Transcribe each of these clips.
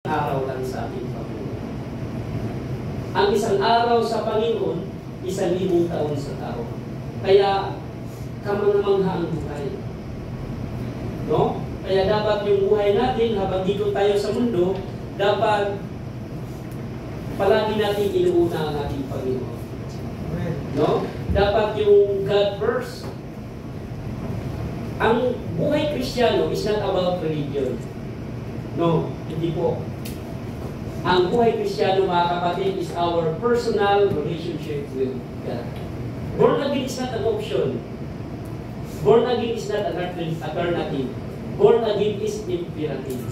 araw lang sa ating Panginoon. Ang isang araw sa Panginoon, 1,000 taon sa tao. Kaya, kamangmangha ang buhay. No? Kaya dapat yung buhay natin, habang dito tayo sa mundo, dapat palagi natin inuuna ang ating Panginoon. No? Dapat yung God first. Ang buhay Kristiyano is not about religion. No, hindi po. Ang buhay Kristiyano, mga kapatid, is our personal relationship with God. Born again is not an option. Born again is not an alternative. Born again is imperative.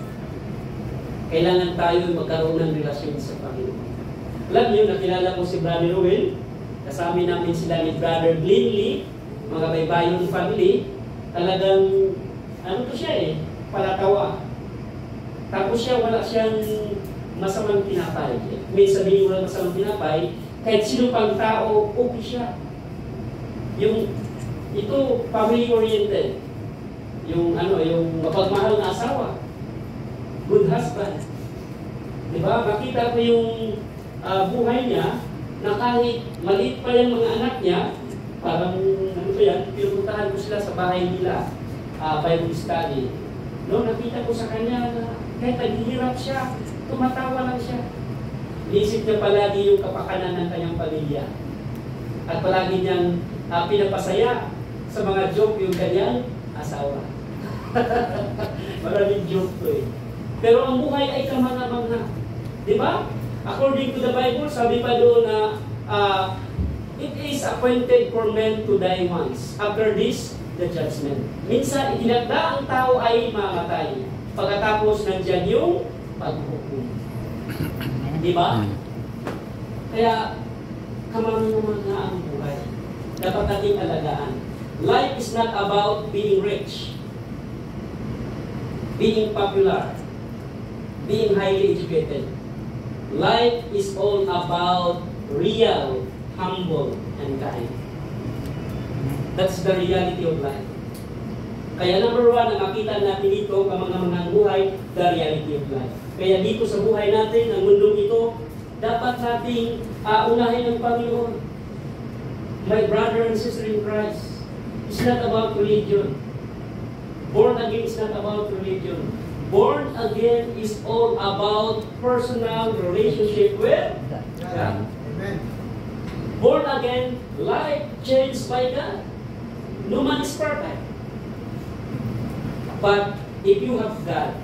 Kailangan tayo magkaroon ng relasyon sa Panginoon. Alam niyo, nakilala ko si Brother Ruel. Kasama namin sila ni Brother Glenn Lee, mga baybayon family. Talagang, ano to siya eh, palatawa. Tapos siya, wala siyang masamang tinapay. May sabihin wala masamang tinapay, kahit sino pang tao, okay siya. Yung, ito, family-oriented. Yung, yung mapagmahal na asawa. Good husband. Diba? Makita ko yung buhay niya, na kahit maliit pa yung mga anak niya, parang, ano ba yan, pinupuntahan ko sila sa bahay nila, Bible study. No, nakita ko sa kanya na kahit naghihirap siya, tumatawa lang siya. Iisip niya palagi yung kapakanan ng kanyang pamilya. At palagi niyang pinapasaya sa mga joke yung kanyang asawa. Maraming joke to eh. Pero ang buhay ay kamangha-mangha. Di ba? According to the Bible, sabi pa doon na it is appointed for men to die once. After this, the judgment. Minsan, itinagda ang tao ay mamatay. Pagkatapos nandiyan yung paghuhukom. Di ba? Kaya, kamangha-mangha ang buhay. Dapat nating alagaan. Life is not about being rich, being popular, being highly educated. Life is all about real, humble, and kind. That's the reality of life. Kaya number one, ang makita natin dito, kamangha-manghang buhay, the reality of life. Kaya dito sa buhay natin, ang mundong ito, dapat nating unahin ang Panginoon. My brother and sister in Christ, it's not about religion. Born again is not about religion. Born again is all about personal relationship with God. Amen. Born again, life changed by God. No man is perfect. But if you have God,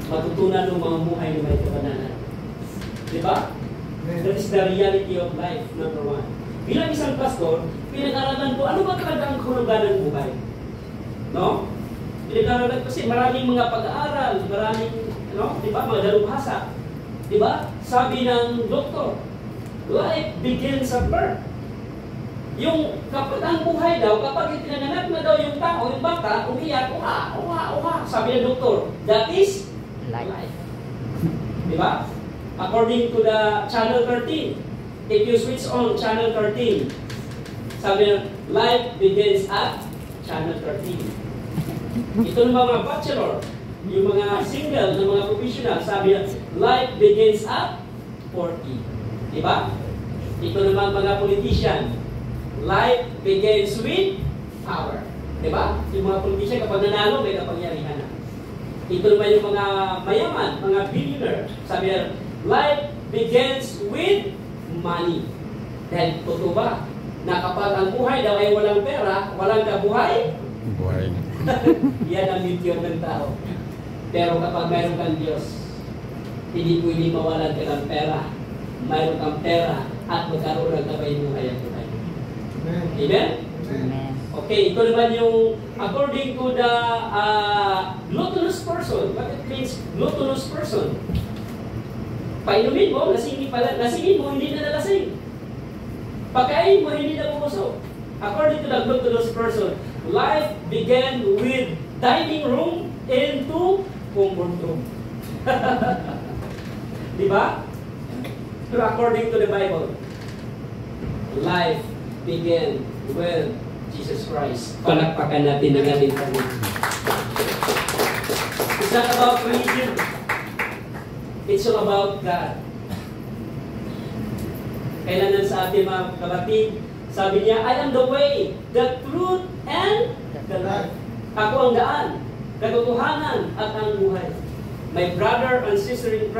matutunan ng mga buhay na may kabanalan. Diba? That is the reality of life, number one. Bilang isang pastor, pinag-aralan ko, ano ba talaga ang kahulugan ng buhay? No? Pinag-aralan kasi maraming mga pag-aaral, maraming, di ba, mga dalubhasa. Di ba? Sabi ng doktor, life begins at birth. Yung kapag ang buhay daw, kapag itinanganak na daw yung tao, yung bata, umiyak, uha. Sabi ng doktor, that is life. Di ba? According to the channel 13, if you switch on channel 13, sabi ng life begins at channel 13. Ito ng mga bachelor, yung mga single, ng mga professional, sabi na, life begins at 40. Diba? Ito naman mga politician, life begins with power. Diba? Yung mga politician, kapag nanalo, may kapangyarihan na. Ito naman yung mga mayaman, mga billionaire, sabi na, life begins with money. Dahil totoo ba, na kapag ang buhay daw ay walang pera, walang kabuhay, buhay. Yan ang medium ng tao. Pero kapag mayroon kang Diyos, hindi pwede mawalan ka ng pera. Mayroon kang pera at magkaroon ng kabayuhay ang buhay. Amen? Amen. Okay, ito naman yung according to the gluttonous person. What it means, gluttonous person? Painumin mo, lasingin mo, hindi na nalasing. Pagkain mo, hindi na bubusog. According to the gluttonous person, life began with dining room into comfort room. Diba? Pero according to the Bible, life began with Jesus Christ. Palakpakan natin ang ating Panginoon. It's not about religion. It's all about God. Kailangan sa ating mga kapatid, sabi niya, I am the way, the truth, and the life. Ako ang daan, katotohanan, at ang buhay. My brother and sister in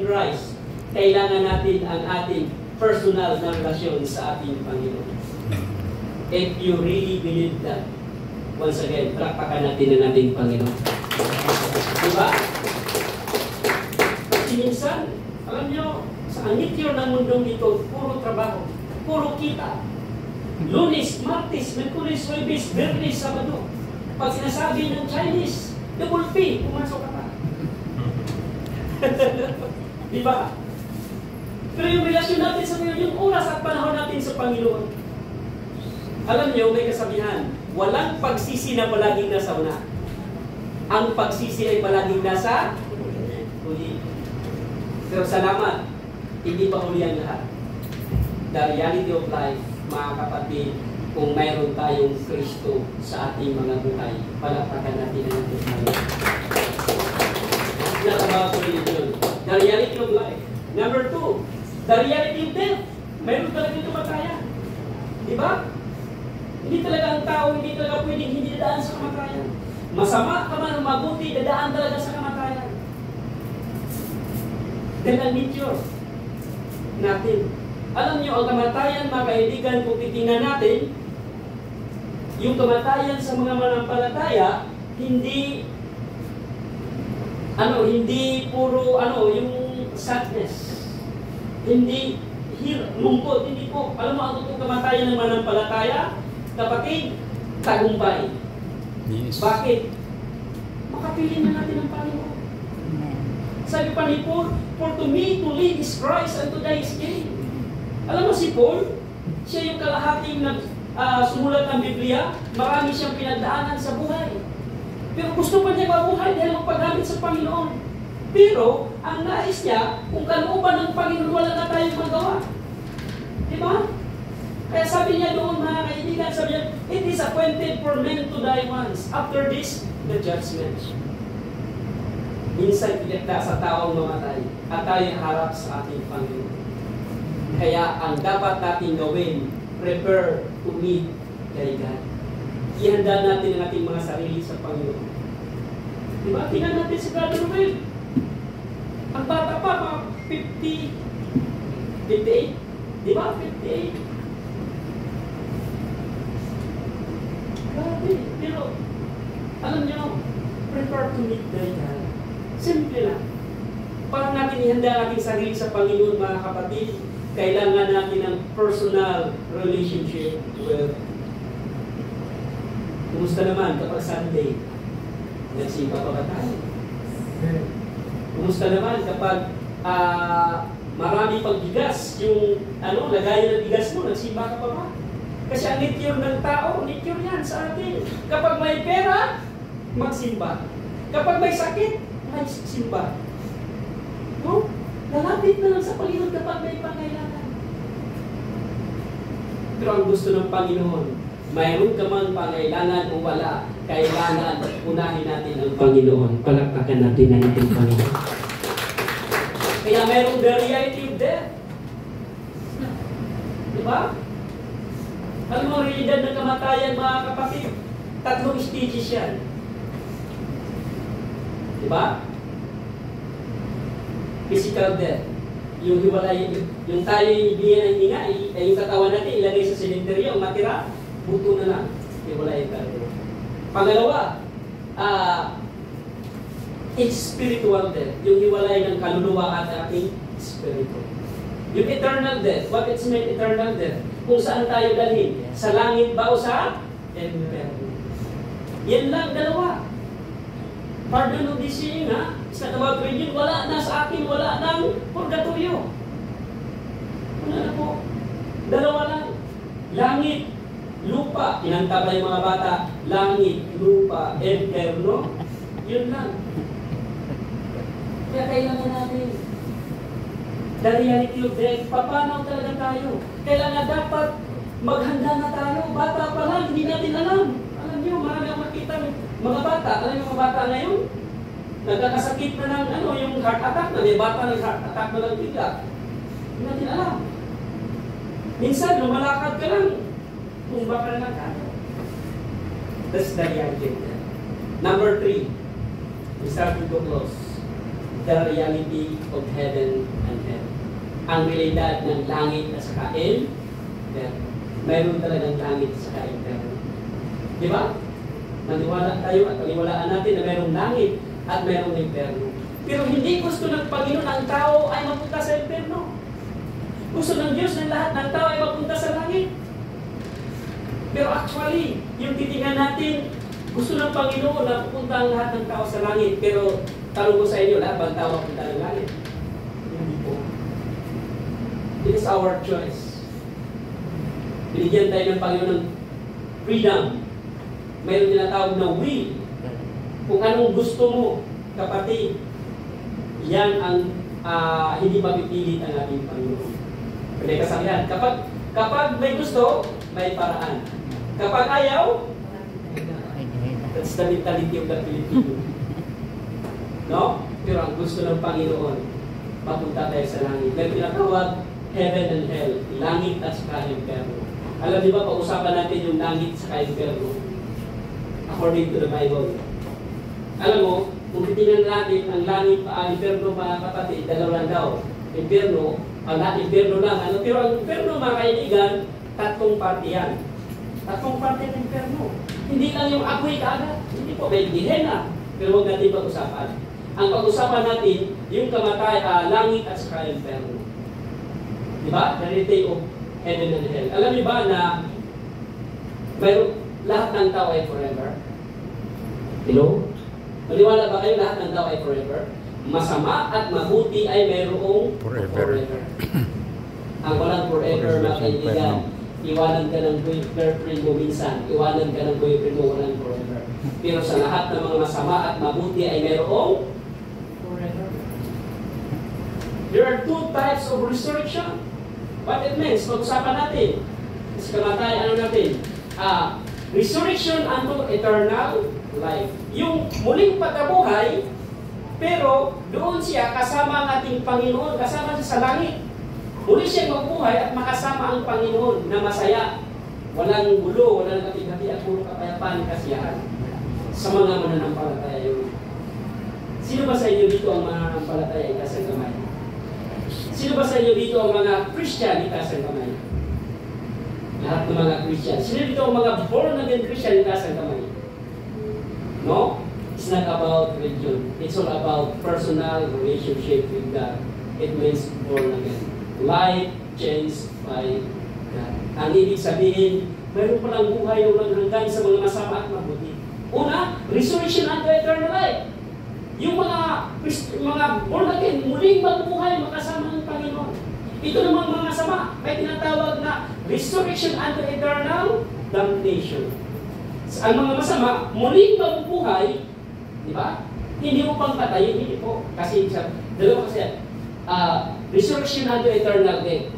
Christ, kailangan natin ang ating personal na relasyon sa ating Panginoon. If you really believe that, once again, palakpakan natin ang ating Panginoon. Diba? Kasi minsan, alam nyo, sa anityo ng mundong ito, puro trabaho, puro kita. Lunes, Martes, Merkulis, Huwebes, Biyernes, Sabado. Pag sinasabi ng Chinese, double P, pumasok ka pa. Diba? Pero yung relasyon natin sa Panginoon, yung oras at panahon natin sa Panginoon. Alam niyo, may kasabihan, walang pagsisi na palaging nasa una. Ang pagsisi ay palaging nasa huli. Pero salamat, hindi pa huli ang lahat. The reality of life, mga kapatid, kung mayroon tayong Kristo sa ating mga buhay, palakpakan natin ang ating Panginoon. Not about religion. The reality of life. Number 2, the reality of death. Mayroon talagang kamatayan. Diba? Hindi talaga ang tao, hindi talaga pwedeng hindi dadaan sa kamatayan. Masama ka man o mabuti, dadaan talaga sa kamatayan. Then ang nature natin. Alam niyo, ang kamatayan, mga kaibigan, kung titingnan natin, yung kamatayan sa mga manampalataya, hindi puro yung sadness. Hindi lungkot, hindi po. Alam mo, ang totoong kamatayan ng manampalataya, kapatid, tagumpay. Yes. Bakit? Makapili na natin ang Panginoon. Sabi pa ni Paul, for to me to live is Christ and to die is gain. Alam mo si Paul, siya yung kalahating sumulat ng Biblia, marami siyang pinagdaanan sa buhay. Pero gusto pa niya mabuhay dahil magpagamit sa Panginoon. Pero, ang nais niya, kung kalooban ng Panginoon, wala na tayong magawa. Diba? Kaya sabi niya doon, mga kaibigan, sabi niya, it is appointed for men to die once. After this, the judgment. Minsan pinagda sa taong mamatay at tayo harap sa ating Panginoon. Kaya ang dapat natin gawin, prepare to meet kay God. Ihanda natin ang ating mga sarili sa Panginoon. Diba? Tingnan natin si Brother Will. Ang bata pa, mga 58. Diba? 58. Grabe. Pero, alam niyo, prepare to meet kay God. Simple lang. Para natin ihanda ang ating sarili sa Panginoon, mga kapatid, kailangan natin ng personal relationship with. Kumusta naman kapag Sunday? Nagsimba pa ba tayo? Kumusta naman kapag marami pang bigas, yung lagayan ng bigas mo, nagsimba ka pa ba? Kasi ang nature ng tao, nature yan sa atin. Kapag may pera, magsimba. Kapag may sakit, magsimba. No? Lalapit na lang sa Panginoon kapag may pangailangan. Pero ang gusto ng Panginoon, mayroon ka mang pangailangan o wala, kailangan unahin natin ang Panginoon. Palakpakan natin ang ating Panginoon. Kaya mayroong the reality of death. Diba? Alam mo, realidad ng kamatayan, mga kapatid, 3 stages yan. Diba? Physical death. Yung hiwalay, yung tayo ibigyan ng hinga, yung katawan natin ilagay sa silinderyo, ang matira, buto na lang. Hiwalay tayo. Pangalawa, it's spiritual death. Yung hiwalay ng kaluluwa at ating spirito. Yung eternal death, what it's meant eternal death? Kung saan tayo dalhin? Sa langit ba o sa inferno? Yan lang, dalawa. Pardon of this saying, ha? It's not about religion. Wala na sa akin, wala nang purgatorio. Wala na po. Dalawa lang. Langit, lupa. Inanta ba yung mga bata? Langit, lupa, inferno. Yun lang. Kaya kailangan natin the reality of death. Paano talaga tayo? Kailangan dapat maghanda na tayo. Bata pa lang, hindi natin alam. Alam niyo, marami ang makita. Mga bata, alam niyo mga bata ngayon? Nagkakasakit na ng yung heart attack na, may bata ng heart attack na lang bigla. Hindi natin alam. Minsan, lumalakad ka lang, tumba ka na lang ka. That's the reality. Number 3, we start to close. The reality of heaven and hell. Ang realidad ng langit at saka infierno. Mayroon talagang langit at saka infierno. Di ba? Maniwala tayo at paniwalaan natin na mayroong langit at mayroong infierno. Pero hindi gusto ng Panginoon ang tao ay mapunta sa infierno. Gusto ng Diyos ng lahat ng tao ay mapunta sa langit. Pero actually, yung titingnan natin, gusto ng Panginoon na pupunta ang lahat ng tao sa langit. Pero tanong ko sa inyo, lahat bang tao mapunta ng langit? Hindi po. It is our choice. Binigyan tayo ng Panginoon ng freedom. Mayroon tinatawag na will. Kung anong gusto mo, kapatid, yan ang hindi mapipilit ang ating Panginoon. Pwede kasabihan, kapag may gusto, may paraan. Kapag ayaw, that's the mentality of the Filipino. No? Pero ang gusto ng Panginoon, mapunta tayo sa langit. May pinatawag, heaven and hell, langit at saka infierno. Alam niyo ba, pag-usapan natin yung langit at saka infierno? According to the Bible. Alam mo, kung titingnan natin ang langit at infierno, mga kapatid, dalawa lang daw. Infierno, infierno lang. Pero ang infierno, mga kaibigan, tatlong parte yan. Tatlong parte ng infierno. Hindi lang yung apoy kaagad. Hindi po, may gihena. Pero huwag natin pag-usapan. Ang pag-usapan natin, yung langit at saka infierno. Diba? The reality of heaven and hell. Alam niyo ba na lahat ng tao ay forever? Hello? Maniwala ba kayo lahat ng tao ay forever? Masama at mabuti ay mayroong forever. Ang walang forever na kaibigan, iwanan ka ng girlfriend mo minsan, iwanan ka ng boyfriend mo, walang forever. Pero sa lahat ng mga masama at mabuti ay mayroong forever. There are two types of resurrection. What it means, pag-usapan natin. Sa kamatayan, natin? Resurrection unto eternal life. Yung muling pagkabuhay, pero doon siya kasama ang ating Panginoon, kasama siya sa langit. Muli siya magbuhay at makasama ang Panginoon na masaya. Walang gulo, walang kapit-kapit at puro kapayapaan, kasiyahan. Sa mga mananampalataya yun. Sino ba sa inyo dito ang mananampalataya itaas ang kamay? Sino ba sa inyo dito ang mga Christian itaas ang kamay? Lahat ng mga Christian. Sino dito ang mga born again Christian itaas ang kamay? No? It's not about religion. It's all about personal relationship with God. It means born again. Life changed by God. Ang ibig sabihin, mayroon palang buhay o hanggang sa mga masama at mabuti. Una, resurrection unto eternal life. Yung mga born again, muling magbuhay, makasama ng Panginoon. Ito namang mga sama, may tinatawag na resurrection unto eternal damnation. Ang mga masama, muling magbuhay, di ba? Hindi mo pang patayin, hindi po. Kasi dalawa kasi resurrection unto eternal death.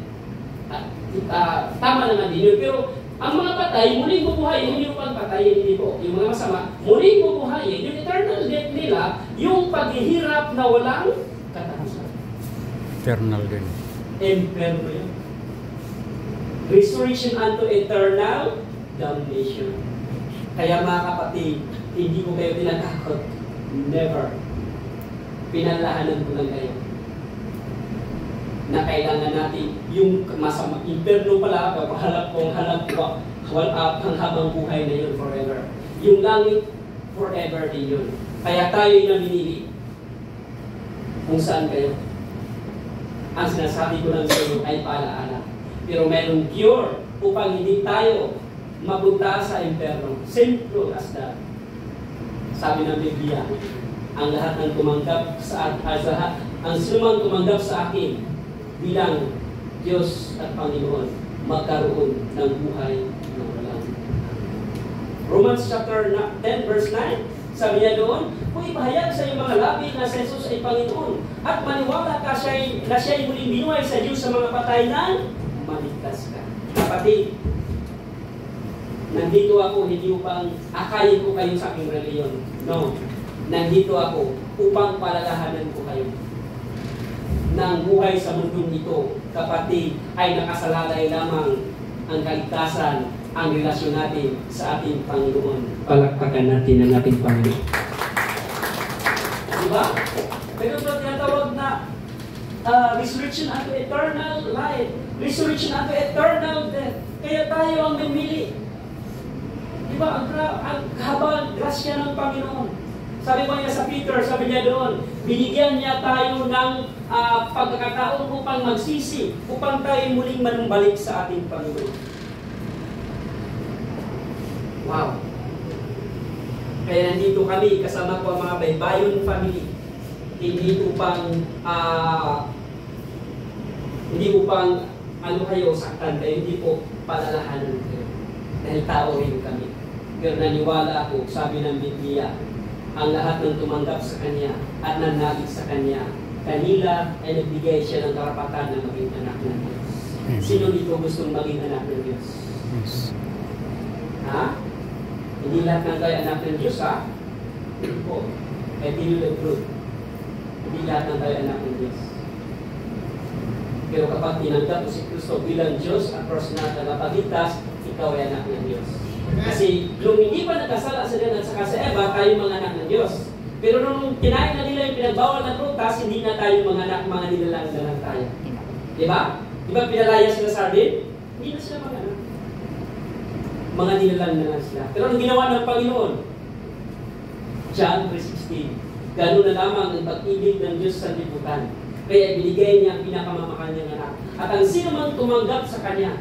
Tama naman din yun. Pero ang mga patay, muling bubuhayin, hindi mo pang patayin, hindi po. Yung mga masama, muling bubuhayin. Yung eternal death nila, yung paghihirap na walang katapusan. Eternal din. Inferno yun. Resurrection unto eternal damnation. Kaya mga kapatid, hindi ko kayo tinatakot. Never. Pinalahanan ko lang kayo na kailangan natin yung masama. Inferno pala, pagpahalap kong halap ko, ang habang buhay na yun forever. Yung langit, forever din yun. Kaya tayo yung namimili kung saan kayo. Ang sinasabi ko lang sa inyo ay paalaala. Pero mayroong cure upang hindi tayo mapunta sa inferno. Simple as that. Sabi ng Biblia, ang lahat ng tumanggap sa ang sinumang tumanggap sa akin bilang Diyos at Panginoon, magkaroon ng buhay na walang. Romans chapter 10 verse 9, sabi niya doon, kung ipahayag sa iyong mga labi na si Jesus ay Panginoon at maniwala ka na siya'y muling binuhay sa Diyos sa mga patay na maligtas ka. Kapatid, nandito ako, hindi upang akayin ko kayo sa aking reliyon. No. Nandito ako upang palalahanan ko kayo ng buhay sa mundong ito, kapatid, ay nakasalalay lamang ang kaligtasan, ang relasyon natin sa ating Panginoon. Palakpakan natin ang ating Panginoon. Diba? Pero ito tinatawag na resurrection unto eternal life, resurrection unto eternal death. Kaya tayo ang mamili. Diba? Ang habang grasya ng Panginoon. Sabi mo niya sa Peter, sabi niya doon, binigyan niya tayo ng pagkakataon upang magsisi, upang tayo muling manumbalik sa ating Panginoon. Wow! Kaya nandito kami, kasama ko ang mga Baybayon family. Hindi upang kayo saktan kayo, hindi po palalahanan kayo. Dahil tao rin kami. Pero naniwala ako, sabi ng Biblia, ang lahat ng tumanggap sa Kanya at nanagig sa Kanya, kanila ay nagbigay siya ng karapatan na maging anak ng Diyos. Sino dito gustong maging anak ng Diyos? Ha? Hindi lahat ng tayo anak ng Diyos, ha? O, I tell you the truth. Hindi lahat ng tayo anak ng Diyos. Pero kapag tinanggap mo si Kristo bilang Diyos at personal na tagapagligtas, ikaw ay anak ng Diyos. Kasi kung hindi pa nagkasala sa Adan at saka sa Eva, tayo mga anak ng Diyos. Pero nung kinain na nila yung pinagbawal na prutas, hindi na tayo mga anak, mga nilalang na lang tayo. Diba? Diba pinalaya sila sa Adan? Hindi na sila mga anak. Mga nilalang na lang sila. Pero ang ginawa ng Panginoon, John 3:16, gano'n na lamang ang pag-ibig ng Diyos sa liputan. Kaya binigay niya ang pinakamamahal niyang anak. At ang sino man tumanggap sa Kanya,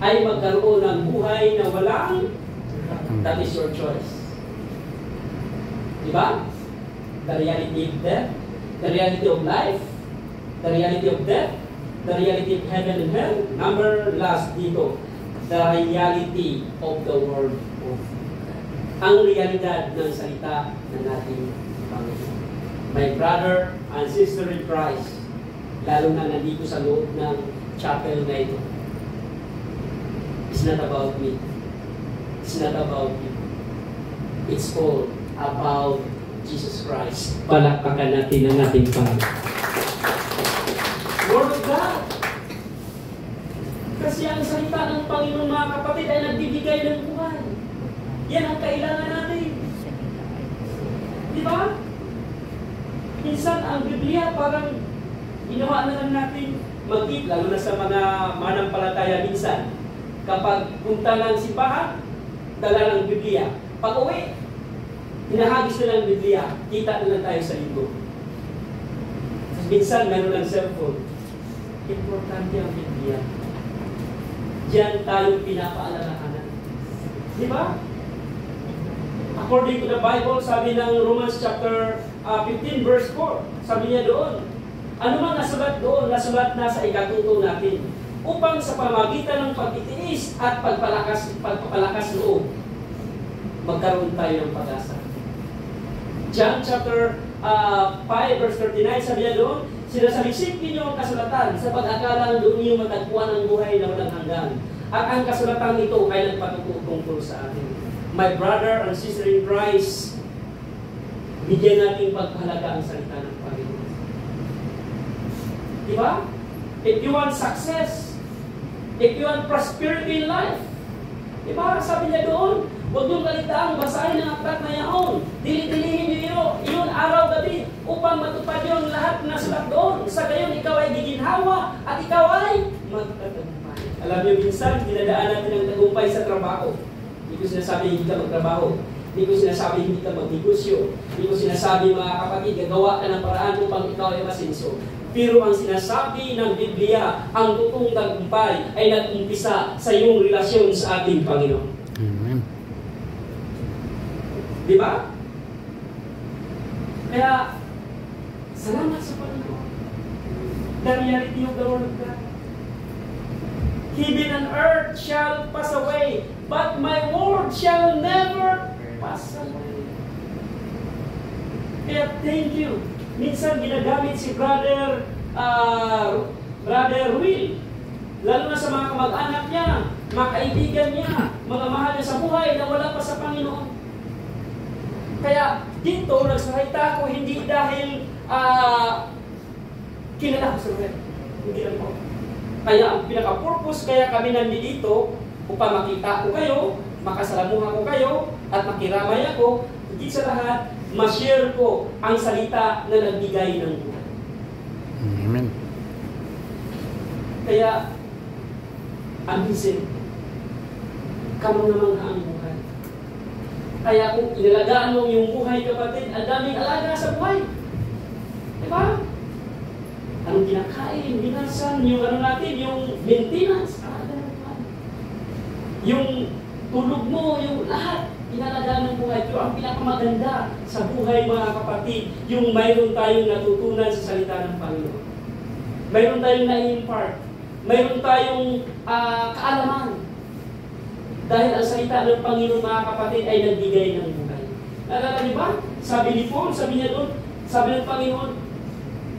ay magkaroon ng buhay na walang, that is your choice. Diba? The reality of death, the reality of life, the reality of death, the reality of heaven and hell. Number last dito, the reality of the word of God. Ang realidad ng salita ng ating Panginoon. My brother and sister in Christ, lalo na nandito sa loob ng chapel na ito. It's not about me. It's not about you. It's all about Jesus Christ. Palakpakan natin ang ating Panginoon. Word of God. Kasi ang salita ng Panginoon, mga kapatid, ay nagbibigay ng buhay. Yan ang kailangan natin. Di ba? Minsan ang Biblia parang ginawa na lang natin mag-eat, lalo na sa mga manampalataya minsan. Kapag punta ng simbahan, dala ng Biblia. Pag uwi, hinahagis na ng Biblia, kita na lang tayo sa libro. Minsan, meron ng cellphone. Importante ang Biblia. Diyan tayo pinapaalalahanan. Di ba? According to the Bible, sabi ng Romans chapter 15 verse 4, sabi niya doon, ano man nasulat doon, nasulat na sa ikatuto natin, upang sa pamagitan ng pagtitiis at pagpapalakas loob, magkaroon tayo ng pag-asa. John chapter 5 verse 39, sabi niya doon, sinasalisip ninyo ang kasulatan sa pag-akalang doon niyo matagpuan ang buhay na walang hanggan. At ang kasulatan ito ay nagpatutungkol sa atin. My brother and sister in Christ, bigyan natin pagpahalaga ang salita ng Panginoon. Diba? If you want success, if you want prosperity in life, diba? Sabi niya doon, huwag niyong kalitaang basahin ang aklat na yaon. Dili-dilihin niyo yun araw-gabi upang matupad yung lahat na sulat doon. Sa gayon, ikaw ay giginhawa at ikaw ay magtatagumpay. Alam niyo, minsan, dinadaan natin ang tagumpay sa trabaho. Hindi ko sinasabi hindi ka magtrabaho. Hindi ko sinasabi hindi ka magnegosyo. Hindi ko sinasabi mga kapatid, gagawa ka ng paraan upang ikaw ay masinso. Pero ang sinasabi ng Biblia, ang totoong tagumpay ay nag-umpisa sa iyong relasyon sa ating Panginoon. Amen. Di ba? Kaya, salamat sa Panginoon. The reality of the Word of God. Heaven and earth shall pass away, but my word shall never pass away. Kaya thank you. Minsan ginagamit si Brother Will, lalo na sa mga kamag-anak niya, mga kaibigan niya, mga mahal niya sa buhay na wala pa sa Panginoon. Kaya dito, nagsalita ako hindi dahil kilala ko sa Lord. Hindi lang po. Kaya ang pinaka-purpose kaya kami nandito upang makita ko kayo, makasalamuha ko kayo, at makiramay ako, higit sa lahat, ma-share ko ang salita na nagbigay ng buhay. Amen. Kaya, amazing. Kamu naman ang buhay. Kaya kung inalagaan mo yung buhay, kapatid, ang daming alaga sa buhay. Diba? Anong kinakain, binasan, yung ano natin, yung maintenance. Yung tulog mo, yung lahat, inalagaan ng buhay. Pero ang pinakamaganda sa buhay, mga kapatid, yung mayroon tayong natutunan sa salita ng Panginoon. Mayroon tayong na-impart. Mayroon tayong kaalaman. Dahil ang salita ng Panginoon, mga kapatid, ay nagbigay ng buhay. Nalala niyo ba? Sabi ni Paul, sabi niya doon, sabi ng Panginoon,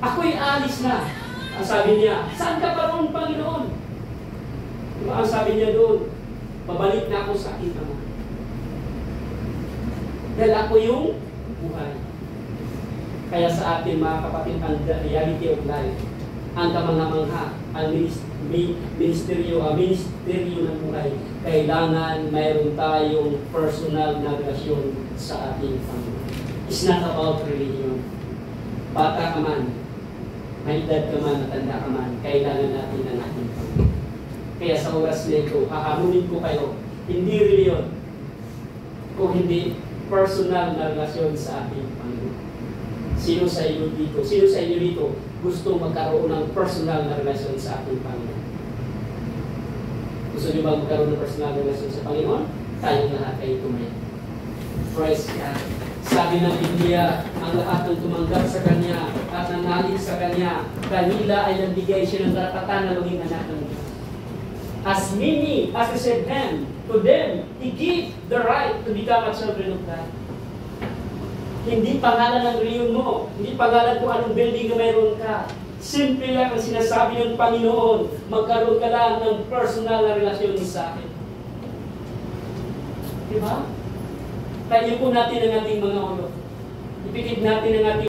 ako'y alis na. Ang sabi niya, saan ka pa roon, Panginoon? Diba? Ang sabi niya doon, babalik na ako sa aking Ama. Dahil ako yung buhay. Kaya sa atin, mga kapatid, ang reality of life, ang kamangha-mangha, ang ministeryo ng buhay, kailangan mayroon tayong personal na relasyon sa ating Panginoon. It's not about religion. Bata ka man, may edad ka man, matanda ka man, kailangan natin ang ating Panginoon. Kaya sa oras na ito, hahamunin ko kayo, hindi reliyon, kung hindi personal na relasyon sa ating Panginoon. Sino sa inyo dito gusto magkaroon ng personal na relasyon sa ating Panginoon? Gusto niyo ba magkaroon ng personal na relasyon sa Panginoon? Tayong lahat ay tumaya. Praise God. Sabi ng Biblia, ang lahat ng tumanggap sa Kanya at nanalig sa Kanya, kanila ay nagbigay siya ng karapatan na maging anak ng Diyos. As many as He said them, to them, He gave the right to become a children of God. Hindi pangalan ng reliyon mo, hindi pangalan kung anong building na mayroon ka. Simple lang ang sinasabi ng Panginoon, magkaroon ka lang ng personal na relasyon sa akin. Diba? Tayo po natin ang ating mga ulo. Ipikit natin ang ating